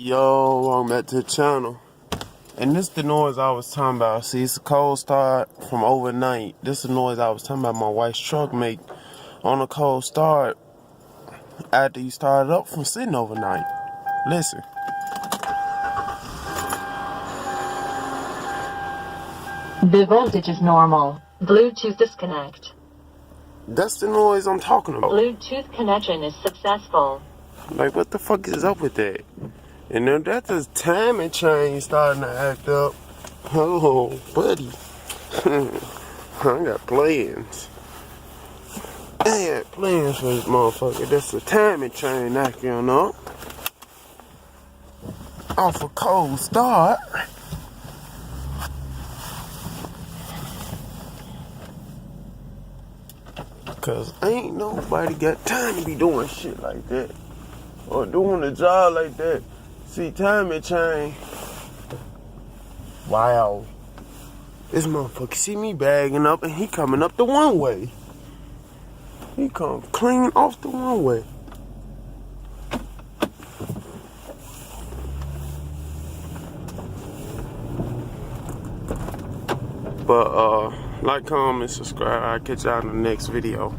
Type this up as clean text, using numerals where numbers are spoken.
Yo, welcome back to the channel. And this the noise I was talking about. See, it's a cold start from overnight. This is the noise I was talking about my wife's truck make on a cold start after you started up from sitting overnight. Listen. The voltage is normal. Bluetooth disconnect. That's the noise I'm talking about. Bluetooth connection is successful. Like, what the fuck is up with that? And then that's a timing chain starting to act up. Oh, buddy. I got plans. I got plans for this motherfucker. That's a timing chain acting up. Off a cold start. Cause ain't nobody got time to be doing shit like that. Or doing a job like that. See, timing chain. Wow. This motherfucker see me bagging up and he coming up the one way. He come clean off the one way. But like, comment, subscribe. I'll catch y'all in the next video.